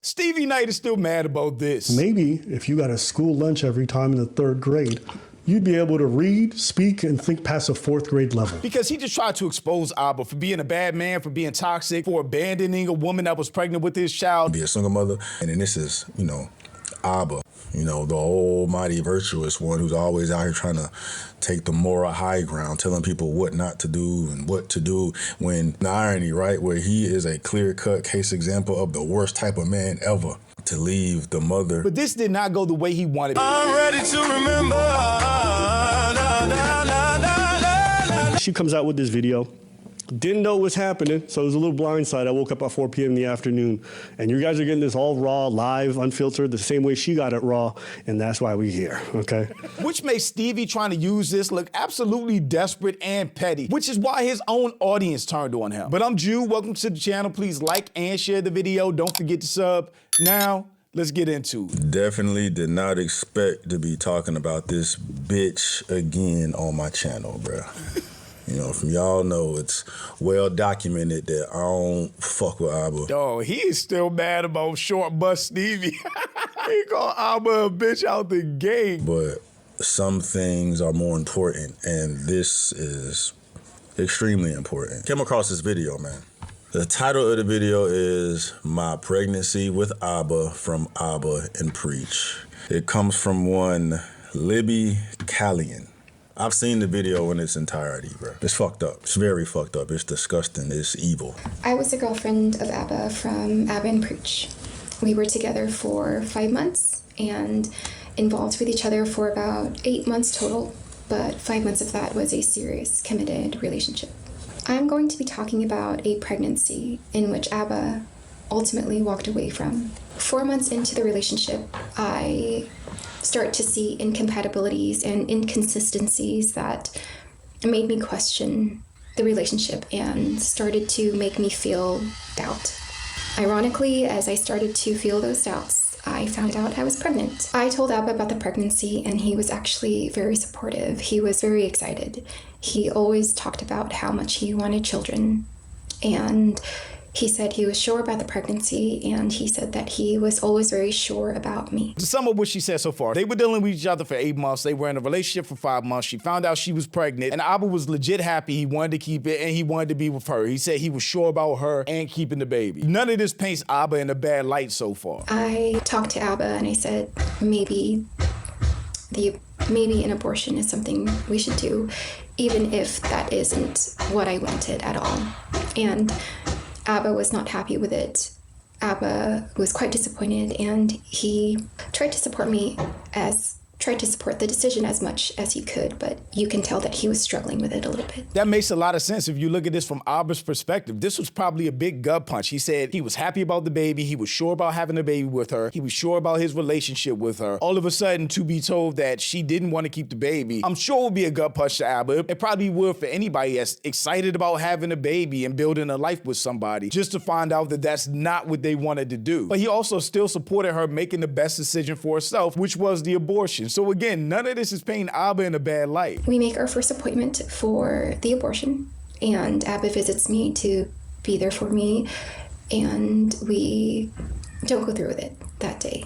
Stevie Knight is still mad about this. Maybe if you got a school lunch every time in the 3rd grade, you'd be able to read, speak, and think past a 4th grade level. Because he just tried to expose Abba for being a bad man, for being toxic, for abandoning a woman that was pregnant with his child. Be a single mother, and then this is, Abba, the almighty virtuous one who's always out here trying to take the moral high ground, telling people what not to do and what to do, when the irony, right, where he is a clear-cut case example of the worst type of man ever to leave the mother. But this did not go the way he wanted. I'm ready to remember. She comes out with this video. Didn't know what was happening, so it was a little blindside. I woke up at 4 p.m. in the afternoon, and you guys are getting this all raw, live, unfiltered, the same way she got it raw, and that's why we're here, okay? Which makes Stevie trying to use this look absolutely desperate and petty, which is why his own audience turned on him. But I'm Jew, welcome to the channel. Please like and share the video. Don't forget to sub. Now, let's get into it. Definitely did not expect to be talking about this bitch again on my channel, bro. From y'all know, it's well documented that I don't fuck with Abba. Dog, he is still mad about short bus Stevie. He called Abba a bitch out the gate. But some things are more important, and this is extremely important. Came across this video, man. The title of the video is My Pregnancy with Abba from Abba and Preach. It comes from one Libby Callion. I've seen the video in its entirety, bro. It's fucked up. It's very fucked up. It's disgusting. It's evil. I was a girlfriend of Abba from Abba and Preach. We were together for 5 months and involved with each other for about 8 months total, but 5 months of that was a serious, committed relationship. I'm going to be talking about a pregnancy in which Abba ultimately walked away from. 4 months into the relationship, I start to see incompatibilities and inconsistencies that made me question the relationship and started to make me feel doubt. Ironically, as I started to feel those doubts, I found out I was pregnant. I told Abba about the pregnancy, and he was actually very supportive. He was very excited. He always talked about how much he wanted children, and he said he was sure about the pregnancy, and he said that he was always very sure about me. To sum up what she said so far, they were dealing with each other for 8 months. They were in a relationship for 5 months. She found out she was pregnant, and Abba was legit happy. He wanted to keep it, and he wanted to be with her. He said he was sure about her and keeping the baby. None of this paints Abba in a bad light so far. I talked to Abba, and I said maybe an abortion is something we should do, even if that isn't what I wanted at all. And Abba was not happy with it. Abba was quite disappointed, and he tried to support the decision as much as he could, but you can tell that he was struggling with it a little bit. That makes a lot of sense if you look at this from Abba's perspective. This was probably a big gut punch. He said he was happy about the baby. He was sure about having a baby with her. He was sure about his relationship with her. All of a sudden, to be told that she didn't want to keep the baby, I'm sure it would be a gut punch to Abba. It probably would for anybody that's excited about having a baby and building a life with somebody, just to find out that that's not what they wanted to do. But he also still supported her making the best decision for herself, which was the abortion. So again, none of this is painting Abba in a bad light. We make our first appointment for the abortion, and Abba visits me to be there for me, and we don't go through with it that day.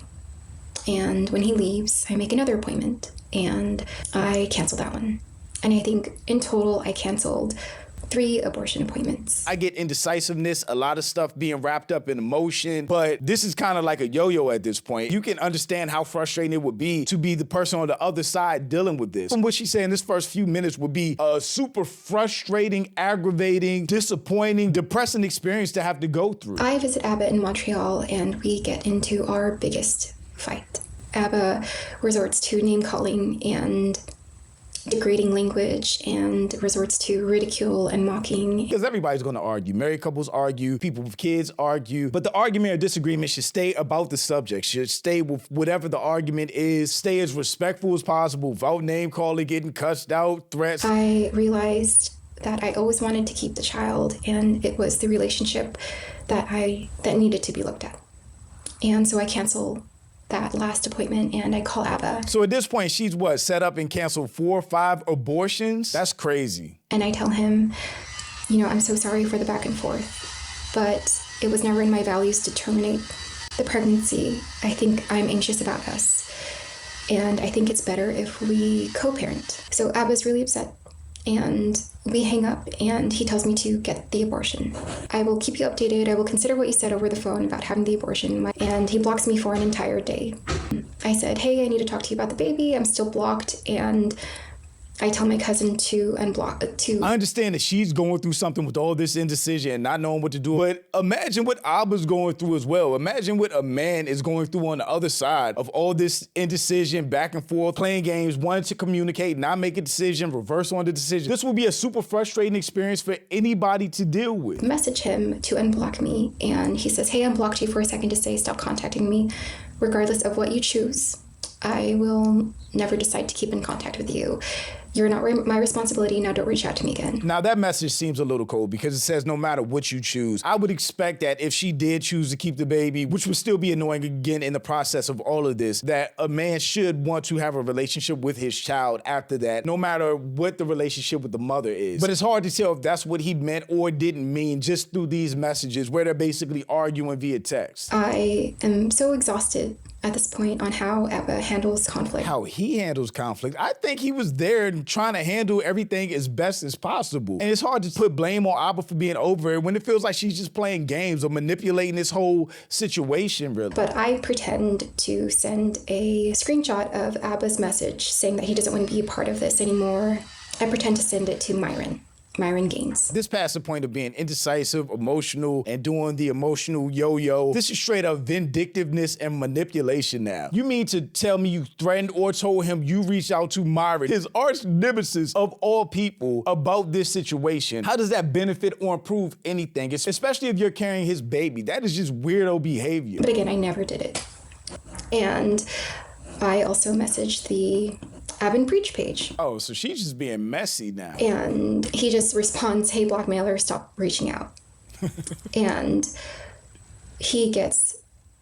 And when he leaves, I make another appointment, and I cancel that one. And I think in total, I canceled 3 abortion appointments. I get indecisiveness, a lot of stuff being wrapped up in emotion, but this is kind of like a yo-yo at this point. You can understand how frustrating it would be to be the person on the other side dealing with this. From what she's saying, this first few minutes would be a super frustrating, aggravating, disappointing, depressing experience to have to go through. I visit Abba in Montreal, and we get into our biggest fight. Abba resorts to name-calling and degrading language and resorts to ridicule and mocking. Because everybody's going to argue. Married couples argue, people with kids argue, but the argument or disagreement should stay about the subject, should stay with whatever the argument is, stay as respectful as possible without name calling, getting cussed out, threats. I realized that I always wanted to keep the child, and it was the relationship that needed to be looked at. And so I cancel that last appointment, and I call Abba. So at this point, she's what, set up and canceled 4 or 5 abortions? That's crazy. And I tell him, I'm so sorry for the back and forth, but it was never in my values to terminate The pregnancy, I think I'm anxious about us. And I think it's better if we co-parent. So Abba's really upset. And we hang up and he tells me to get the abortion. I will keep you updated. I will consider what you said over the phone about having the abortion. And he blocks me for an entire day. I said, hey, I need to talk to you about the baby. I'm still blocked. And I tell my cousin to unblock. I understand that she's going through something with all this indecision and not knowing what to do. But imagine what Abba's going through as well. Imagine what a man is going through on the other side of all this indecision, back and forth, playing games, wanting to communicate, not make a decision, reverse on the decision. This will be a super frustrating experience for anybody to deal with. Message him to unblock me. And he says, hey, I unblocked you for a second to say stop contacting me. Regardless of what you choose, I will never decide to keep in contact with you. You're not my responsibility. Now don't reach out to me again. Now that message seems a little cold because it says no matter what you choose. I would expect that if she did choose to keep the baby, which would still be annoying again in the process of all of this, that a man should want to have a relationship with his child after that, no matter what the relationship with the mother is. But it's hard to tell if that's what he meant or didn't mean just through these messages where they're basically arguing via text. I am so exhausted at this point on how Abba handles conflict. How he handles conflict. I think he was there and trying to handle everything as best as possible. And it's hard to put blame on Abba for being over it when it feels like she's just playing games or manipulating this whole situation, really. But I pretend to send a screenshot of Abba's message saying that he doesn't want to be a part of this anymore. I pretend to send it to Myron Gaines. This past the point of being indecisive, emotional, and doing the emotional yo-yo. This is straight up vindictiveness and manipulation now. You mean to tell me you threatened or told him you reached out to Myron, his arch nemesis of all people, about this situation? How does that benefit or improve anything? Especially if you're carrying his baby. That is just weirdo behavior. But again, I never did it. And I also messaged the Abin Preach page. Oh, so she's just being messy now. And he just responds, hey, blackmailer, stop reaching out. And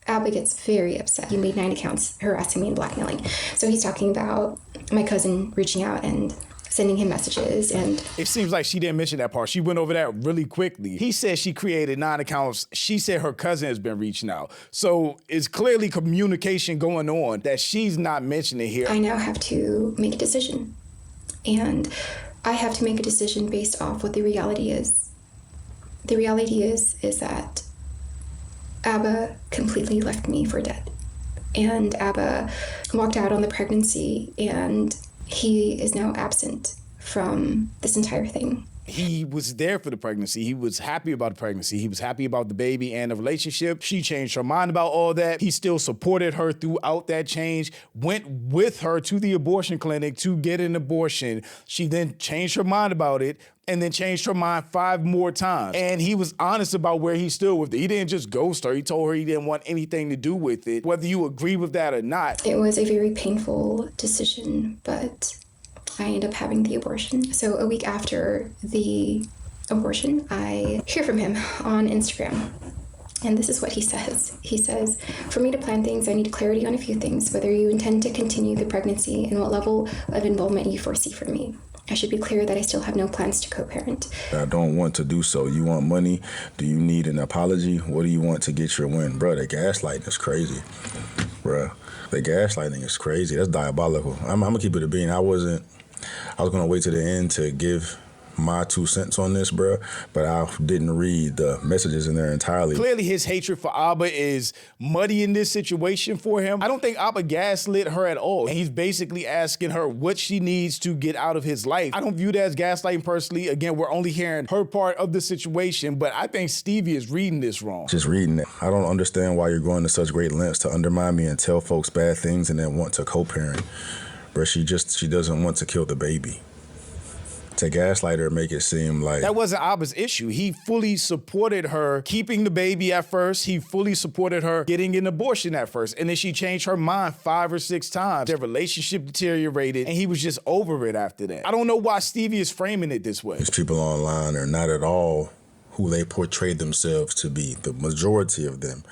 Abba gets very upset. You made 9 accounts harassing me and blackmailing. So he's talking about my cousin reaching out and sending him messages, and it seems like she didn't mention that part. She went over that really quickly. He said she created 9 accounts. She said her cousin has been reaching out. So it's clearly communication going on that she's not mentioning here. I now have to make a decision. And I have to make a decision based off what the reality is. The reality is that Abba completely left me for dead. And Abba walked out on the pregnancy, and he is now absent from this entire thing. He was there for the pregnancy. He was happy about the pregnancy. He was happy about the baby and the relationship. She changed her mind about all that. He still supported her throughout that change, went with her to the abortion clinic to get an abortion. She then changed her mind about it and then changed her mind 5 more times. And he was honest about where he stood with it. He didn't just ghost her. He told her he didn't want anything to do with it, whether you agree with that or not. It was a very painful decision, but I ended up having the abortion. So a week after the abortion, I hear from him on Instagram. And this is what he says. He says, for me to plan things, I need clarity on a few things, whether you intend to continue the pregnancy and what level of involvement you foresee from me. I should be clear that I still have no plans to co-parent. I don't want to do so. You want money? Do you need an apology? What do you want to get your win? Bro, the gaslighting is crazy. Bro, the gaslighting is crazy. That's diabolical. I'm going to keep it a bean. I was going to wait to the end to give my 2 cents on this, bro, but I didn't read the messages in there entirely. Clearly his hatred for Abba is muddy in this situation for him. I don't think Abba gaslit her at all. And he's basically asking her what she needs to get out of his life. I don't view that as gaslighting personally. Again, we're only hearing her part of the situation, but I think Stevie is reading this wrong. Just reading it. I don't understand why you're going to such great lengths to undermine me and tell folks bad things and then want to co-parent. Bro, she doesn't want to kill the baby. To gaslight her, make it seem like that wasn't Abba's issue. He fully supported her keeping the baby at first. He fully supported her getting an abortion at first. And then she changed her mind 5 or 6 times. Their relationship deteriorated and he was just over it after that. I don't know why Stevie is framing it this way. These people online are not at all who they portray themselves to be. The majority of them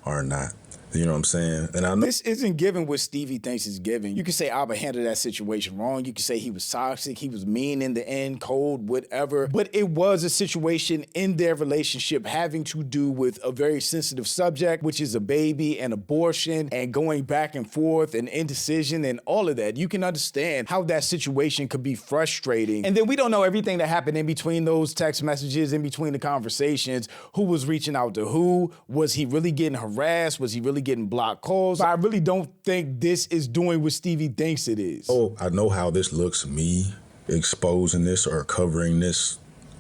are not. You know what I'm saying? And I know This isn't giving what Stevie thinks is giving. You can say Abba handled that situation wrong. You can say he was toxic, he was mean in the end, cold, whatever. But it was a situation in their relationship having to do with a very sensitive subject, which is a baby and abortion and going back and forth and indecision and all of that. You can understand how that situation could be frustrating. And then we don't know everything that happened in between those text messages, in between the conversations. Who was reaching out to who? Was he really getting harassed? Was he really getting blocked calls? But I really don't think this is doing what Stevie thinks it is. Oh, I know how this looks, me exposing this or covering this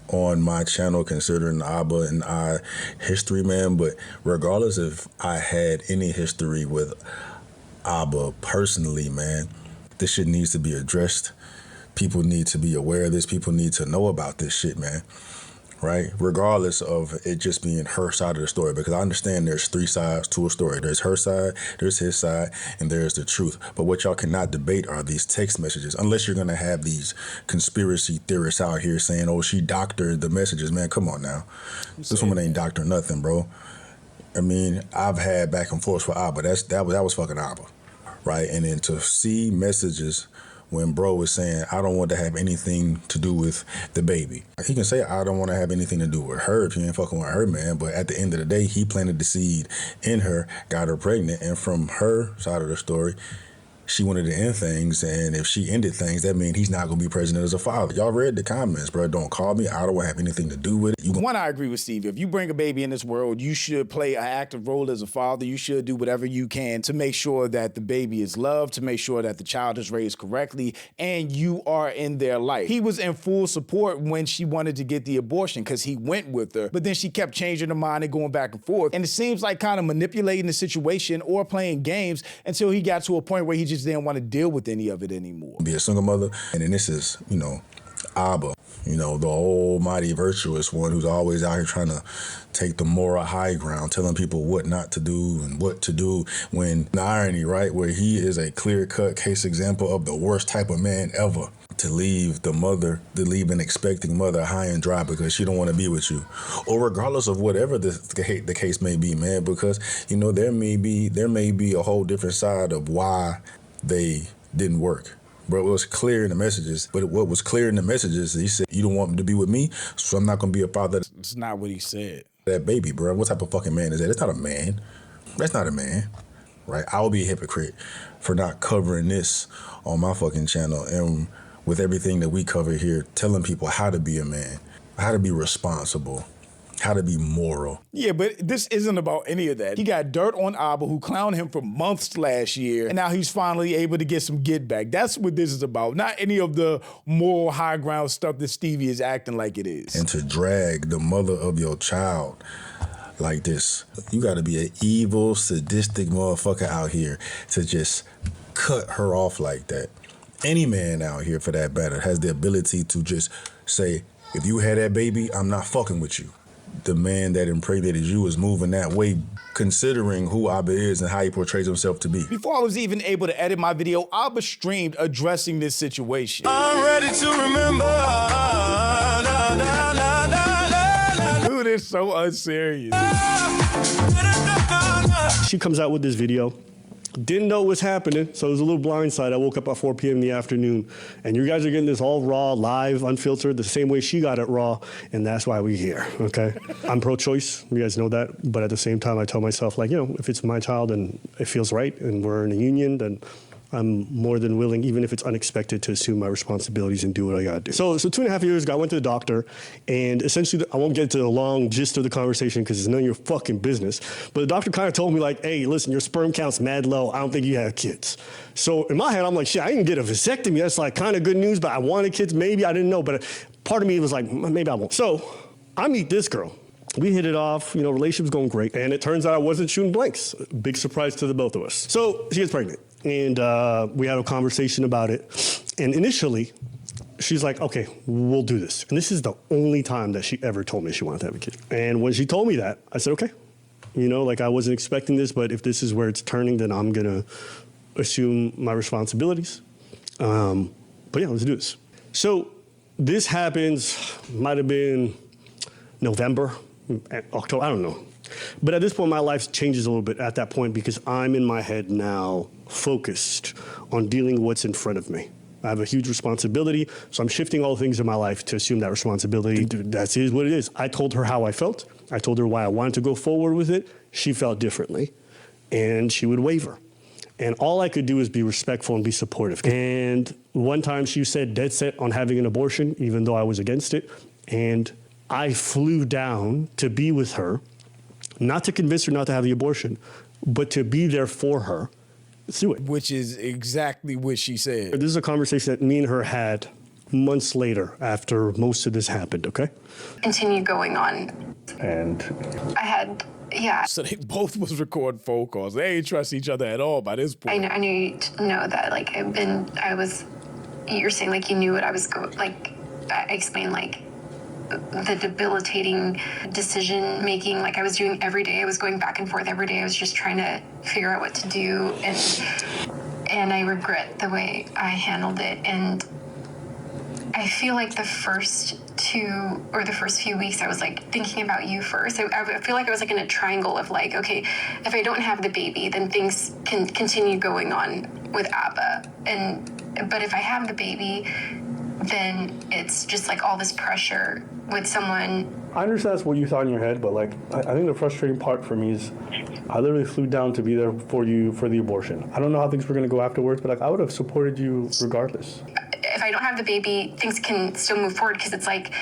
on my channel, considering Abba and I history, man. But regardless if I had any history with Abba personally, man, this shit needs to be addressed. People need to be aware of this. People need to know about this shit, man. Right? Regardless of it just being her side of the story, because I understand there's three sides to a story. There's her side, there's his side, and there's the truth. But what y'all cannot debate are these text messages, unless you're going to have these conspiracy theorists out here saying, oh, she doctored the messages. Man, come on now. This woman ain't doctored nothing, bro. I mean, I've had back and forth with Abba. That was fucking Abba, right? And then to see messages when bro was saying, I don't want to have anything to do with the baby. He can say, I don't want to have anything to do with her if you ain't fucking with her, man. But at the end of the day, he planted the seed in her, got her pregnant. And from her side of the story, she wanted to end things, and if she ended things, that means he's not going to be present as a father. Y'all read the comments, bro. Don't call me. I don't want to have anything to do with it. One, I agree with Steve. If you bring a baby in this world, you should play an active role as a father. You should do whatever you can to make sure that the baby is loved, to make sure that the child is raised correctly, and you are in their life. He was in full support when she wanted to get the abortion because he went with her, but then she kept changing her mind and going back and forth. And it seems like kind of manipulating the situation or playing games until he got to a point where he just didn't want to deal with any of it anymore. Be a single mother, and then this is, Abba, the almighty virtuous one who's always out here trying to take the moral high ground, telling people what not to do and what to do, when the irony, right, where he is a clear-cut case example of the worst type of man ever, to leave an expecting mother high and dry because she don't want to be with you, or regardless of whatever the case may be, man, because, there may be a whole different side of why they didn't work. But it was clear in the messages. But what was clear in the messages, he said, you don't want to be with me, so I'm not going to be a father. It's not what he said. That baby, bro. What type of fucking man is that? It's not a man. That's not a man, right? I will be a hypocrite for not covering this on my fucking channel and with everything that we cover here, telling people how to be a man, how to be responsible, how to be moral. Yeah, but this isn't about any of that. He got dirt on Abba, who clowned him for months last year, and now he's finally able to get some get back. That's what this is about, not any of the moral high ground stuff that Stevie is acting like it is. And to drag the mother of your child like this, you gotta be an evil, sadistic motherfucker out here to just cut her off like that. Any man out here, for that matter, has the ability to just say, if you had that baby, I'm not fucking with you. The man that impregnated you is moving that way, considering who Abba is and how he portrays himself to be. Before I was even able to edit my video, Abba streamed addressing this situation. I'm ready to remember. Dude, it's so unserious. She comes out with this video. Didn't know what was happening, so it was a little blindside. I woke up at 4 p.m. in the afternoon, and you guys are getting this all raw, live, unfiltered, the same way she got it raw, and that's why we're here, okay? I'm pro-choice, you guys know that, but at the same time, I tell myself, if it's my child and it feels right and we're in a union, then I'm more than willing, even if it's unexpected, to assume my responsibilities and do what I gotta do. So 2.5 years ago, I went to the doctor, and essentially, I won't get into the long gist of the conversation because it's none of your fucking business, but the doctor kind of told me hey, listen, your sperm count's mad low. I don't think you have kids. So in my head, I'm like, shit, I didn't get a vasectomy. That's kind of good news, but I wanted kids. Maybe, I didn't know, but part of me was like, maybe I won't. So I meet this girl. We hit it off, relationship's going great. And it turns out I wasn't shooting blanks. Big surprise to the both of us. So she gets pregnant. And we had a conversation about it. And initially, she's like, okay, we'll do this. And this is the only time that she ever told me she wanted to have a kid. And when she told me that, I said, okay. I wasn't expecting this, but if this is where it's turning, then I'm going to assume my responsibilities. But yeah, let's do this. So this happens, might have been November, October, I don't know. But at this point, my life changes a little bit at that point because I'm in my head now focused on dealing with what's in front of me. I have a huge responsibility, so I'm shifting all things in my life to assume that responsibility. That is what it is. I told her how I felt. I told her why I wanted to go forward with it. She felt differently, and she would waver. And all I could do is be respectful and be supportive. And one time she said dead set on having an abortion, even though I was against it. And I flew down to be with her, not to convince her not to have the abortion, but to be there for her through it. Which is exactly what she said. This is a conversation that me and her had months later after most of this happened, okay? Continued going on. And I had, yeah. So they both was recording phone calls. They ain't trust each other at all by this point. I knew you know that, like, you're saying, like, you knew what I was I explained, like, the debilitating decision making, like I was doing every day. I was going back and forth every day. I was just trying to figure out what to do, and I regret the way I handled it. And I feel like the first few weeks, I was like thinking about you first. I feel like I was like in a triangle of like, okay, if I don't have the baby, then things can continue going on with Abba, but if I have the baby, then it's just like all this pressure with someone. I understand that's what you thought in your head, but like I think the frustrating part for me is I literally flew down to be there for you for the abortion. I don't know how things were going to go afterwards, but like I would have supported you regardless. If I don't have the baby, things can still move forward because it's like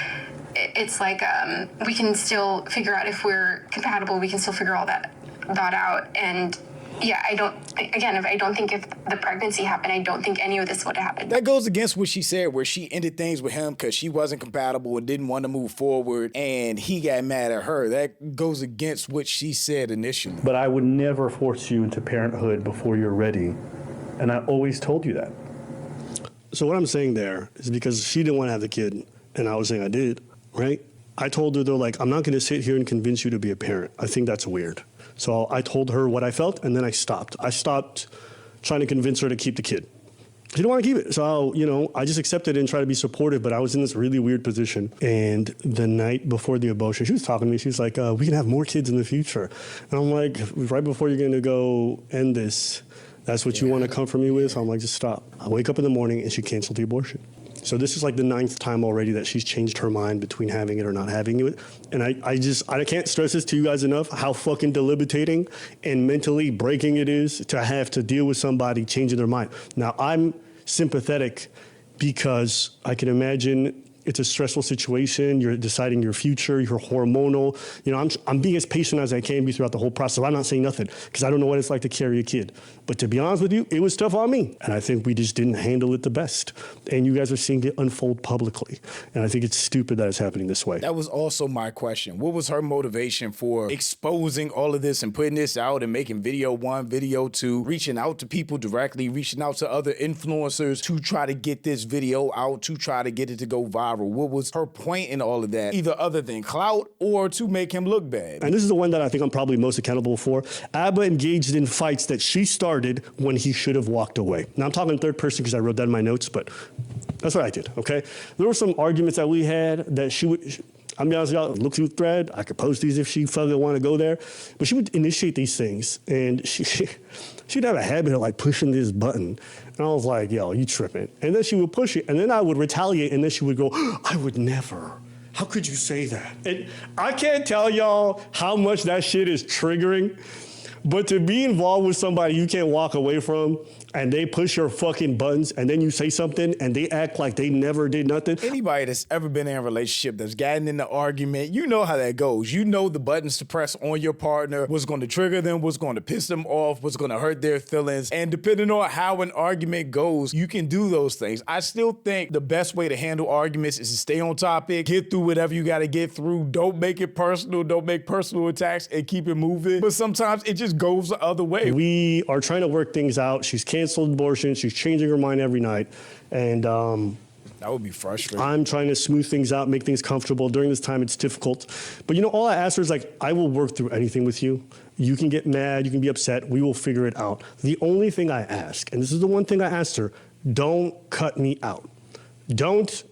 we can still figure out if we're compatible. We can still figure all that out. And yeah, if I don't think if the pregnancy happened, I don't think any of this would have happened. That goes against what she said, where she ended things with him because she wasn't compatible and didn't want to move forward, and he got mad at her. That goes against what she said initially. But I would never force you into parenthood before you're ready, and I always told you that. So what I'm saying there is because she didn't want to have the kid, and I was saying I did, right? I told her, though, like, I'm not going to sit here and convince you to be a parent. I think that's weird. So I told her what I felt, and then I stopped. I stopped trying to convince her to keep the kid. She didn't want to keep it. So, I just accepted it and tried to be supportive, but I was in this really weird position. And the night before the abortion, she was talking to me. She was like, we can have more kids in the future. And I'm like, right before you're going to go end this, that's what you want to comfort me with? So I'm like, just stop. I wake up in the morning, and she canceled the abortion. So this is like the 9th time already that she's changed her mind between having it or not having it. And I can't stress this to you guys enough, how fucking debilitating and mentally breaking it is to have to deal with somebody changing their mind. Now, I'm sympathetic because I can imagine it's a stressful situation. You're deciding your future, you're hormonal. I'm being as patient as I can be throughout the whole process. I'm not saying nothing because I don't know what it's like to carry a kid. But to be honest with you, it was tough on me. And I think we just didn't handle it the best. And you guys are seeing it unfold publicly. And I think it's stupid that it's happening this way. That was also my question. What was her motivation for exposing all of this and putting this out and making video 1, video 2, reaching out to people directly, reaching out to other influencers to try to get this video out, to try to get it to go viral? What was her point in all of that, either other than clout or to make him look bad? And this is the one that I think I'm probably most accountable for. Abba engaged in fights that she started when he should have walked away. Now, I'm talking third person because I wrote that in my notes, but that's what I did, okay? There were some arguments that we had that she would... I'm be honest with y'all, look through the thread. I could post these if she fucking want to go there. But she would initiate these things, and she'd have a habit of like pushing this button. And I was like, yo, you tripping. And then she would push it, and then I would retaliate, and then she would go, I would never. How could you say that? And I can't tell y'all how much that shit is triggering, but to be involved with somebody you can't walk away from, and they push your fucking buttons, and then you say something, and they act like they never did nothing. Anybody that's ever been in a relationship that's gotten in an argument, you know how that goes. You know the buttons to press on your partner, what's going to trigger them, what's going to piss them off, what's going to hurt their feelings. And depending on how an argument goes, you can do those things. I still think the best way to handle arguments is to stay on topic, get through whatever you got to get through. Don't make it personal. Don't make personal attacks, and keep it moving. But sometimes it just goes the other way. We are trying to work things out. She's canceled abortion. She's changing her mind every night. And that would be frustrating. I'm trying to smooth things out, make things comfortable. During this time, it's difficult. But all I ask her is like, I will work through anything with you. You can get mad. You can be upset. We will figure it out. The only thing I ask, and this is the one thing I asked her, don't cut me out. Don't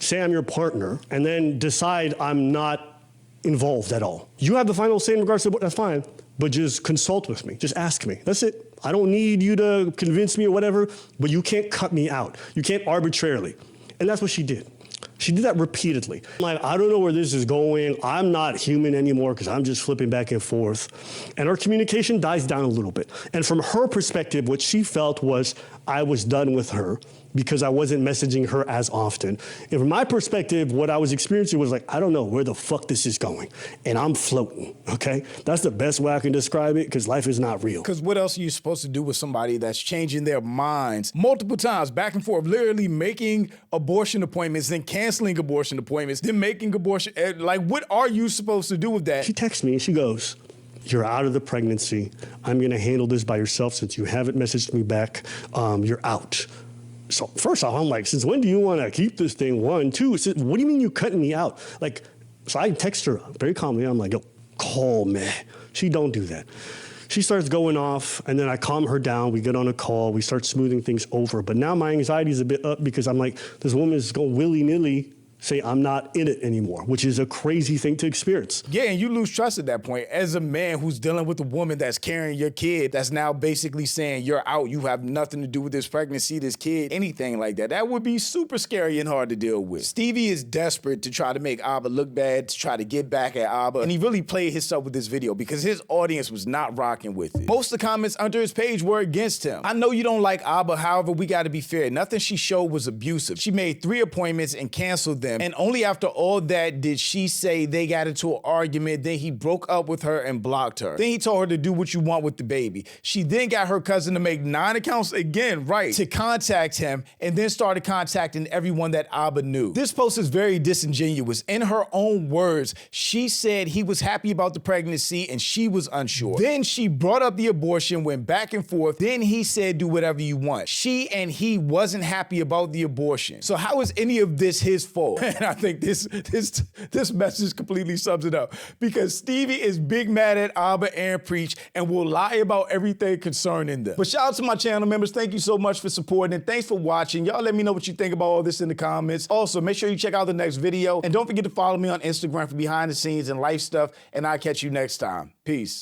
say I'm your partner and then decide I'm not involved at all. You have the final say in regards to that's fine, but just consult with me. Just ask me. That's it. I don't need you to convince me or whatever, but you can't cut me out. You can't arbitrarily. And that's what she did. She did that repeatedly. Like, I don't know where this is going. I'm not human anymore because I'm just flipping back and forth. And our communication dies down a little bit. And from her perspective, what she felt was I was done with her because I wasn't messaging her as often. And from my perspective, what I was experiencing was like, I don't know where the fuck this is going. And I'm floating, okay? That's the best way I can describe it because life is not real. Because what else are you supposed to do with somebody that's changing their minds multiple times, back and forth, literally making abortion appointments, then canceling abortion appointments, then making abortion, like what are you supposed to do with that? She texts me and she goes, you're out of the pregnancy. I'm gonna handle this by yourself since you haven't messaged me back. You're out. So first off, I'm like, since when do you want to keep this thing? 1, 2, what do you mean you cutting me out? Like, so I text her very calmly. I'm like, yo, call me. She don't do that. She starts going off, and then I calm her down. We get on a call. We start smoothing things over. But now my anxiety is a bit up because I'm like, this woman is going willy-nilly say I'm not in it anymore, which is a crazy thing to experience. Yeah, and you lose trust at that point. As a man who's dealing with a woman that's carrying your kid, that's now basically saying you're out, you have nothing to do with this pregnancy, this kid, anything like that. That would be super scary and hard to deal with. Stevie is desperate to try to make Abba look bad, to try to get back at Abba, and he really played himself with this video because his audience was not rocking with it. Most of the comments under his page were against him. I know you don't like Abba, however, we gotta be fair. Nothing she showed was abusive. She made 3 appointments and canceled them. And only after all that did she say they got into an argument, then he broke up with her and blocked her. Then he told her to do what you want with the baby. She then got her cousin to make 9 accounts again, right, to contact him, and then started contacting everyone that Abba knew. This post is very disingenuous. In her own words, she said he was happy about the pregnancy and she was unsure. Then she brought up the abortion, went back and forth. Then he said, do whatever you want. She and he wasn't happy about the abortion. So how is any of this his fault? And I think this message completely sums it up because Stevie is big mad at Abba and Preach and will lie about everything concerning them. But shout out to my channel members. Thank you so much for supporting and thanks for watching. Y'all let me know what you think about all this in the comments. Also, make sure you check out the next video and don't forget to follow me on Instagram for behind the scenes and life stuff, and I'll catch you next time. Peace.